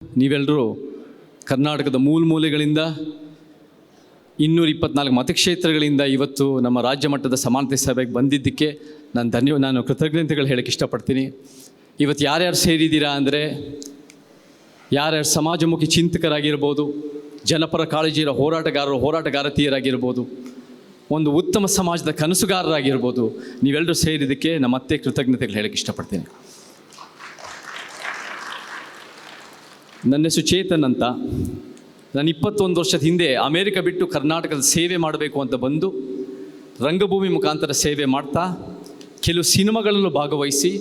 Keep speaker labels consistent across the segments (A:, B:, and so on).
A: ನೀವೆಲ್ಲರೂ ಕರ್ನಾಟಕದ ಮೂಲೆಗಳಿಂದ 224 ಮತಕ್ಷೇತ್ರಗಳಿಂದ ಇವತ್ತು ನಮ್ಮ ರಾಜ್ಯ ಮಟ್ಟದ ಸಮಾನತೆ ಸಭೆಗೆ ಬಂದಿದ್ದಕ್ಕೆ ನಾನು ಕೃತಜ್ಞತೆಗಳು ಹೇಳಕ್ಕೆ ಇಷ್ಟಪಡ್ತೀನಿ. ಇವತ್ತು ಯಾರ್ಯಾರು ಸೇರಿದ್ದೀರಾ ಅಂದರೆ ಯಾರ್ಯಾರು ಸಮಾಜಮುಖಿ ಚಿಂತಕರಾಗಿರ್ಬೋದು, ಜನಪರ ಕಾಳಜಿ ಇರೋ ಹೋರಾಟಗಾರತಿಯರಾಗಿರ್ಬೋದು, ಒಂದು ಉತ್ತಮ ಸಮಾಜದ ಕನಸುಗಾರರಾಗಿರ್ಬೋದು, ನೀವೆಲ್ಲರೂ ಸೇರಿದ್ದಕ್ಕೆ ನಮ್ಮ ಮತ್ತೆ ಕೃತಜ್ಞತೆಗಳು ಹೇಳಕ್ಕೆ ಇಷ್ಟಪಡ್ತೀನಿ. ನನ್ನ ಹೆಸರು ಚೇತನ್ ಅಂತ. ನಾನು 21 ವರ್ಷದ ಹಿಂದೆ ಅಮೇರಿಕ ಬಿಟ್ಟು ಕರ್ನಾಟಕದ ಸೇವೆ ಮಾಡಬೇಕು ಅಂತ ಬಂದು ರಂಗಭೂಮಿ ಮುಖಾಂತರ ಸೇವೆ ಮಾಡ್ತಾ ಕೆಲವು ಸಿನಿಮಾಗಳಲ್ಲೂ ಭಾಗವಹಿಸಿ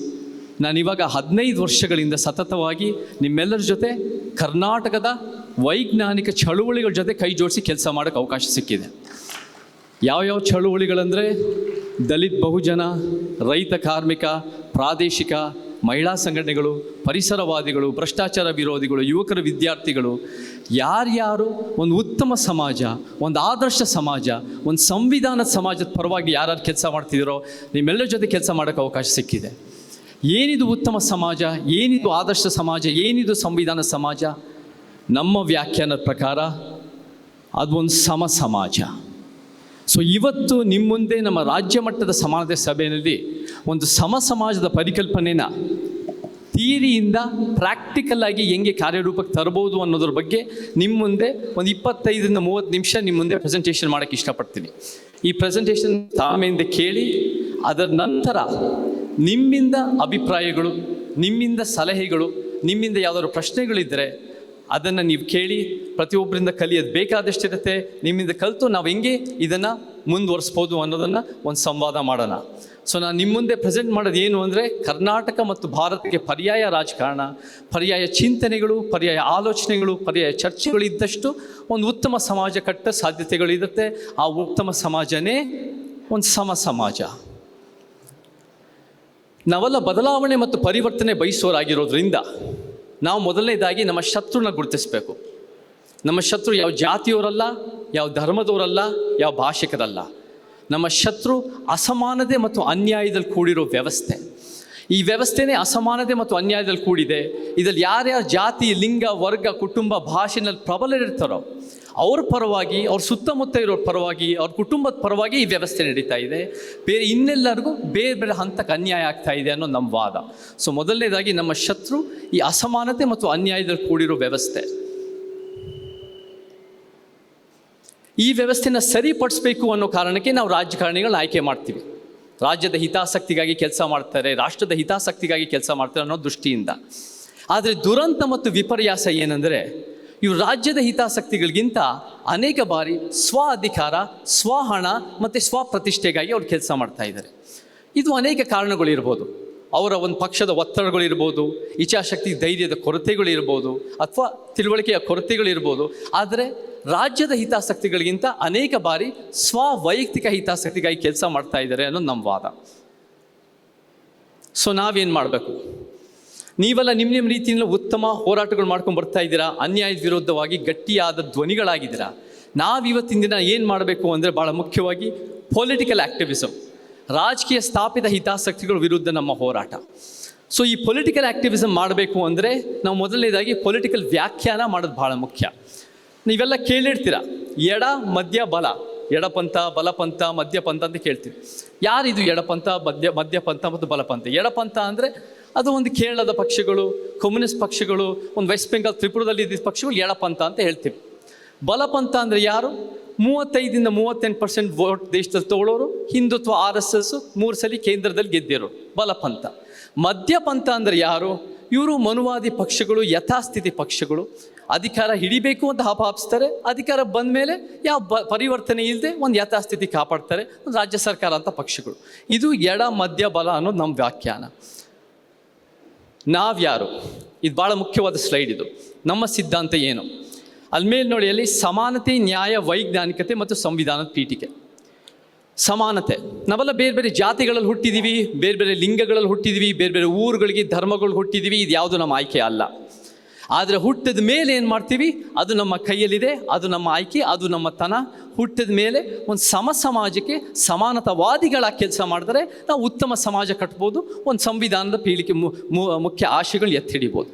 A: ನಾನಿವಾಗ 15 ವರ್ಷಗಳಿಂದ ಸತತವಾಗಿ ನಿಮ್ಮೆಲ್ಲರ ಜೊತೆ ಕರ್ನಾಟಕದ ವೈಜ್ಞಾನಿಕ ಚಳುವಳಿಗಳ ಜೊತೆ ಕೈ ಜೋಡಿಸಿ ಕೆಲಸ ಮಾಡೋಕ್ಕೆ ಅವಕಾಶ ಸಿಕ್ಕಿದೆ. ಯಾವ್ಯಾವ ಚಳುವಳಿಗಳಂದರೆ ದಲಿತ ಬಹುಜನ, ರೈತ ಕಾರ್ಮಿಕ, ಪ್ರಾದೇಶಿಕ, ಮಹಿಳಾ ಸಂಘಟನೆಗಳು, ಪರಿಸರವಾದಿಗಳು, ಭ್ರಷ್ಟಾಚಾರ ವಿರೋಧಿಗಳು, ಯುವಕರ ವಿದ್ಯಾರ್ಥಿಗಳು, ಯಾರ್ಯಾರು ಒಂದು ಉತ್ತಮ ಸಮಾಜ, ಒಂದು ಆದರ್ಶ ಸಮಾಜ, ಒಂದು ಸಂವಿಧಾನದ ಸಮಾಜದ ಪರವಾಗಿ ಯಾರ್ಯಾರು ಕೆಲಸ ಮಾಡ್ತಿದ್ದೀರೋ ನಿಮ್ಮೆಲ್ಲರ ಜೊತೆ ಕೆಲಸ ಮಾಡೋಕ್ಕೆ ಅವಕಾಶ ಸಿಕ್ಕಿದೆ. ಏನಿದು ಉತ್ತಮ ಸಮಾಜ, ಏನಿದು ಆದರ್ಶ ಸಮಾಜ, ಏನಿದು ಸಂವಿಧಾನ ಸಮಾಜ? ನಮ್ಮ ವ್ಯಾಖ್ಯಾನದ ಪ್ರಕಾರ ಅದು ಒಂದು ಸಮಾಜ. ಸೊ ಇವತ್ತು ನಿಮ್ಮ ಮುಂದೆ ನಮ್ಮ ರಾಜ್ಯ ಮಟ್ಟದ ಸಮಾನತೆ ಸಭೆಯಲ್ಲಿ ಒಂದು ಸಮಾಜದ ಪರಿಕಲ್ಪನೆನ ಥಿಯರಿಯಿಂದ ಪ್ರಾಕ್ಟಿಕಲ್ ಆಗಿ ಹೆಂಗೆ ಕಾರ್ಯರೂಪಕ್ಕೆ ತರಬಹುದು ಅನ್ನೋದ್ರ ಬಗ್ಗೆ ನಿಮ್ಮ ಮುಂದೆ ಒಂದು 25ರಿಂದ 30 ನಿಮಿಷ ನಿಮ್ಮ ಮುಂದೆ ಪ್ರೆಸೆಂಟೇಷನ್ ಮಾಡೋಕ್ಕೆ ಇಷ್ಟಪಡ್ತೀನಿ. ಈ ಪ್ರೆಸೆಂಟೇಷನ್ ತಾಳ್ಮೆಯಿಂದ ಕೇಳಿ, ಅದರ ನಂತರ ನಿಮ್ಮಿಂದ ಅಭಿಪ್ರಾಯಗಳು, ನಿಮ್ಮಿಂದ ಸಲಹೆಗಳು, ನಿಮ್ಮಿಂದ ಯಾವುದಾದ್ರು ಪ್ರಶ್ನೆಗಳಿದ್ದರೆ ಅದನ್ನು ನೀವು ಕೇಳಿ, ಪ್ರತಿಯೊಬ್ಬರಿಂದ ಕಲಿಯೋದು ಬೇಕಾದಷ್ಟಿರುತ್ತೆ. ನಿಮ್ಮಿಂದ ಕಲಿತು ನಾವು ಹೆಂಗೆ ಇದನ್ನು ಮುಂದುವರಿಸ್ಬೋದು ಅನ್ನೋದನ್ನು ಒಂದು ಸಂವಾದ ಮಾಡೋಣ. ಸೊ ನಾನು ನಿಮ್ಮ ಮುಂದೆ ಪ್ರೆಸೆಂಟ್ ಮಾಡೋದು ಏನು ಅಂದರೆ, ಕರ್ನಾಟಕ ಮತ್ತು ಭಾರತಕ್ಕೆ ಪರ್ಯಾಯ ರಾಜಕಾರಣ, ಪರ್ಯಾಯ ಚಿಂತನೆಗಳು, ಪರ್ಯಾಯ ಆಲೋಚನೆಗಳು, ಪರ್ಯಾಯ ಚರ್ಚೆಗಳು ಇದ್ದಷ್ಟು ಒಂದು ಉತ್ತಮ ಸಮಾಜ ಕಟ್ಟ ಸಾಧ್ಯತೆಗಳಿರುತ್ತೆ. ಆ ಉತ್ತಮ ಸಮಾಜನೇ ಒಂದು ಸಮಾಜ. ನಾವೆಲ್ಲ ಬದಲಾವಣೆ ಮತ್ತು ಪರಿವರ್ತನೆ ಬಯಸೋರಾಗಿರೋದ್ರಿಂದ ನಾವು ಮೊದಲನೇದಾಗಿ ನಮ್ಮ ಶತ್ರುನ ಗುರುತಿಸಬೇಕು. ನಮ್ಮ ಶತ್ರು ಯಾವ ಜಾತಿಯವರಲ್ಲ, ಯಾವ ಧರ್ಮದವರಲ್ಲ, ಯಾವ ಭಾಷಿಕರಲ್ಲ. ನಮ್ಮ ಶತ್ರು ಅಸಮಾನತೆ ಮತ್ತು ಅನ್ಯಾಯದಲ್ಲಿ ಕೂಡಿರೋ ವ್ಯವಸ್ಥೆ. ಈ ವ್ಯವಸ್ಥೆನೇ ಅಸಮಾನತೆ ಮತ್ತು ಅನ್ಯಾಯದಲ್ಲಿ ಕೂಡಿದೆ. ಇದರಲ್ಲಿ ಯಾರ್ಯಾರು ಜಾತಿ, ಲಿಂಗ, ವರ್ಗ, ಕುಟುಂಬ, ಭಾಷೆನಲ್ಲಿ ಪ್ರಬಲರಿರ್ತಾರೋ ಅವ್ರ ಪರವಾಗಿ, ಅವ್ರ ಸುತ್ತಮುತ್ತ ಇರೋರ ಪರವಾಗಿ, ಅವ್ರ ಕುಟುಂಬದ ಪರವಾಗಿ ಈ ವ್ಯವಸ್ಥೆ ನಡೀತಾ ಇದೆ. ಬೇರೆ ಇನ್ನೆಲ್ಲರಿಗೂ ಬೇರೆ ಬೇರೆ ಹಂತಕ್ಕೆ ಅನ್ಯಾಯ ಆಗ್ತಾ ಇದೆ ಅನ್ನೋ ನಮ್ಮ ವಾದ. ಸೊ ಮೊದಲನೇದಾಗಿ ನಮ್ಮ ಶತ್ರು ಈ ಅಸಮಾನತೆ ಮತ್ತು ಅನ್ಯಾಯದಲ್ಲಿ ಕೂಡಿರೋ ವ್ಯವಸ್ಥೆ. ಈ ವ್ಯವಸ್ಥೆನ ಸರಿಪಡಿಸ್ಬೇಕು ಅನ್ನೋ ಕಾರಣಕ್ಕೆ ನಾವು ರಾಜಕಾರಣಿಗಳನ್ನ ಆಯ್ಕೆ ಮಾಡ್ತೀವಿ. ರಾಜ್ಯದ ಹಿತಾಸಕ್ತಿಗಾಗಿ ಕೆಲಸ ಮಾಡ್ತಾರೆ, ರಾಷ್ಟ್ರದ ಹಿತಾಸಕ್ತಿಗಾಗಿ ಕೆಲಸ ಮಾಡ್ತಾರೆ ಅನ್ನೋ ದೃಷ್ಟಿಯಿಂದ. ಆದರೆ ದುರಂತ ಮತ್ತು ವಿಪರ್ಯಾಸ ಏನಂದರೆ, ಇವು ರಾಜ್ಯದ ಹಿತಾಸಕ್ತಿಗಳಿಗಿಂತ ಅನೇಕ ಬಾರಿ ಸ್ವ ಅಧಿಕಾರ, ಸ್ವಹಣ ಮತ್ತು ಸ್ವಪ್ರತಿಷ್ಠೆಗಾಗಿ ಅವ್ರು ಕೆಲಸ ಮಾಡ್ತಾ ಇದ್ದಾರೆ. ಇದು ಅನೇಕ ಕಾರಣಗಳಿರ್ಬೋದು. ಅವರ ಒಂದು ಪಕ್ಷದ ಒತ್ತಡಗಳಿರ್ಬೋದು, ಇಚ್ಛಾಶಕ್ತಿ, ಧೈರ್ಯದ ಕೊರತೆಗಳಿರ್ಬೋದು, ಅಥವಾ ತಿಳುವಳಿಕೆಯ ಕೊರತೆಗಳಿರ್ಬೋದು. ಆದರೆ ರಾಜ್ಯದ ಹಿತಾಸಕ್ತಿಗಳಿಗಿಂತ ಅನೇಕ ಬಾರಿ ವೈಯಕ್ತಿಕ ಹಿತಾಸಕ್ತಿಗಾಗಿ ಕೆಲಸ ಮಾಡ್ತಾ ಇದ್ದಾರೆ ಅನ್ನೋದು ನಮ್ಮ ವಾದ. ಸೊ ನಾವೇನು ಮಾಡಬೇಕು? ನೀವೆಲ್ಲ ನಿಮ್ಮ ರೀತಿಯಿಂದ ಉತ್ತಮ ಹೋರಾಟಗಳು ಮಾಡ್ಕೊಂಡು ಬರ್ತಾ ಇದ್ದೀರಾ, ಅನ್ಯಾಯದ ವಿರುದ್ಧವಾಗಿ ಗಟ್ಟಿಯಾದ ಧ್ವನಿಗಳಾಗಿದ್ದೀರಾ. ನಾವಿವತ್ತಿನ ದಿನ ಏನು ಮಾಡಬೇಕು ಅಂದರೆ, ಭಾಳ ಮುಖ್ಯವಾಗಿ ಪೊಲಿಟಿಕಲ್ ಆ್ಯಕ್ಟಿವಿಸಮ್, ರಾಜಕೀಯ ಸ್ಥಾಪಿತ ಹಿತಾಸಕ್ತಿಗಳ ವಿರುದ್ಧ ನಮ್ಮ ಹೋರಾಟ. ಸೊ ಈ ಪೊಲಿಟಿಕಲ್ ಆ್ಯಕ್ಟಿವಿಸಮ್ ಮಾಡಬೇಕು ಅಂದರೆ ನಾವು ಮೊದಲನೇದಾಗಿ ಪೊಲಿಟಿಕಲ್ ವ್ಯಾಖ್ಯಾನ ಮಾಡೋದು ಭಾಳ ಮುಖ್ಯ. ನೀವೆಲ್ಲ ಕೇಳಿರ್ತೀರ, ಎಡ, ಮಧ್ಯ, ಬಲ, ಎಡಪಂಥ, ಬಲಪಂಥ, ಮಧ್ಯಪಂಥ ಅಂತ ಕೇಳ್ತೀವಿ. ಯಾರಿದು ಎಡಪಂಥ, ಮಧ್ಯಪಂಥ ಮತ್ತು ಬಲಪಂಥ? ಎಡಪಂಥ ಅಂದರೆ ಅದು ಒಂದು ಕೇರಳದ ಪಕ್ಷಗಳು, ಕಮ್ಯುನಿಸ್ಟ್ ಪಕ್ಷಗಳು, ಒಂದು ವೆಸ್ಟ್ ಬೆಂಗಾಲ್, ತ್ರಿಪುರದಲ್ಲಿ ಇದ್ದ ಪಕ್ಷಗಳು ಎಡಪಂಥ ಅಂತ ಹೇಳ್ತೀವಿ. ಬಲಪಂಥ ಅಂದರೆ ಯಾರು? 35ರಿಂದ 38% ವೋಟ್ ದೇಶದಲ್ಲಿ ತಗೊಳ್ಳೋರು, ಹಿಂದುತ್ವ, RSS 3 ಸಲ ಕೇಂದ್ರದಲ್ಲಿ ಗೆದ್ದಿರೋರು ಬಲಪಂಥ. ಮಧ್ಯಪಂಥ ಅಂದರೆ ಯಾರು? ಇವರು ಮನುವಾದಿ ಪಕ್ಷಗಳು, ಯಥಾಸ್ಥಿತಿ ಪಕ್ಷಗಳು. ಅಧಿಕಾರ ಹಿಡಿಬೇಕು ಅಂತ ಹಾಪಿಸ್ತಾರೆ, ಅಧಿಕಾರ ಬಂದ ಮೇಲೆ ಯಾವ ಪರಿವರ್ತನೆ ಇಲ್ಲದೆ ಒಂದು ಯಥಾಸ್ಥಿತಿ ಕಾಪಾಡ್ತಾರೆ, ಒಂದು ರಾಜ್ಯ ಸರ್ಕಾರ ಅಂತ ಪಕ್ಷಗಳು. ಇದು ಎಡ, ಮಧ್ಯ, ಬಲ ಅನ್ನೋದು ನಮ್ಮ ವ್ಯಾಖ್ಯಾನ. ನಾವ್ಯಾರು? ಇದು ಭಾಳ ಮುಖ್ಯವಾದ ಸ್ಲೈಡ್. ಇದು ನಮ್ಮ ಸಿದ್ಧಾಂತ ಏನು? ಅಲ್ಲಿ ಮೇಲೆ ನೋಡಿ, ಅಲ್ಲಿ ಸಮಾನತೆ, ನ್ಯಾಯ, ವೈಜ್ಞಾನಿಕತೆ ಮತ್ತು ಸಂವಿಧಾನದ ಪೀಠಿಕೆ. ಸಮಾನತೆ, ನಾವೆಲ್ಲ ಬೇರೆ ಬೇರೆ ಜಾತಿಗಳಲ್ಲಿ ಹುಟ್ಟಿದ್ದೀವಿ, ಬೇರೆ ಬೇರೆ ಲಿಂಗಗಳಲ್ಲಿ ಹುಟ್ಟಿದ್ದೀವಿ, ಬೇರೆ ಬೇರೆ ಊರುಗಳಿಗೆ, ಧರ್ಮಗಳು ಹುಟ್ಟಿದ್ದೀವಿ. ಇದು ಯಾವುದು ನಮ್ಮ ಆಯ್ಕೆ ಅಲ್ಲ. ಆದರೆ ಹುಟ್ಟಿದ ಮೇಲೆ ಏನು ಮಾಡ್ತೀವಿ? ಅದು ನಮ್ಮ ಕೈಯಲ್ಲಿದೆ, ಅದು ನಮ್ಮ ಆಯ್ಕೆ, ಅದು ನಮ್ಮ ತನ. ಹುಟ್ಟಿದ ಮೇಲೆ ಒಂದು ಸಮಾಜಕ್ಕೆ ಸಮಾನತಾವಾದಿಗಳಾಗಿ ಕೆಲಸ ಮಾಡಿದ್ರೆ ನಾವು ಉತ್ತಮ ಸಮಾಜ ಕಟ್ಬೋದು, ಒಂದು ಸಂವಿಧಾನದ ಪೀಳಿಗೆ ಮುಖ್ಯ ಆಶಯಗಳು ಎತ್ತಿಡಿಬೋದು.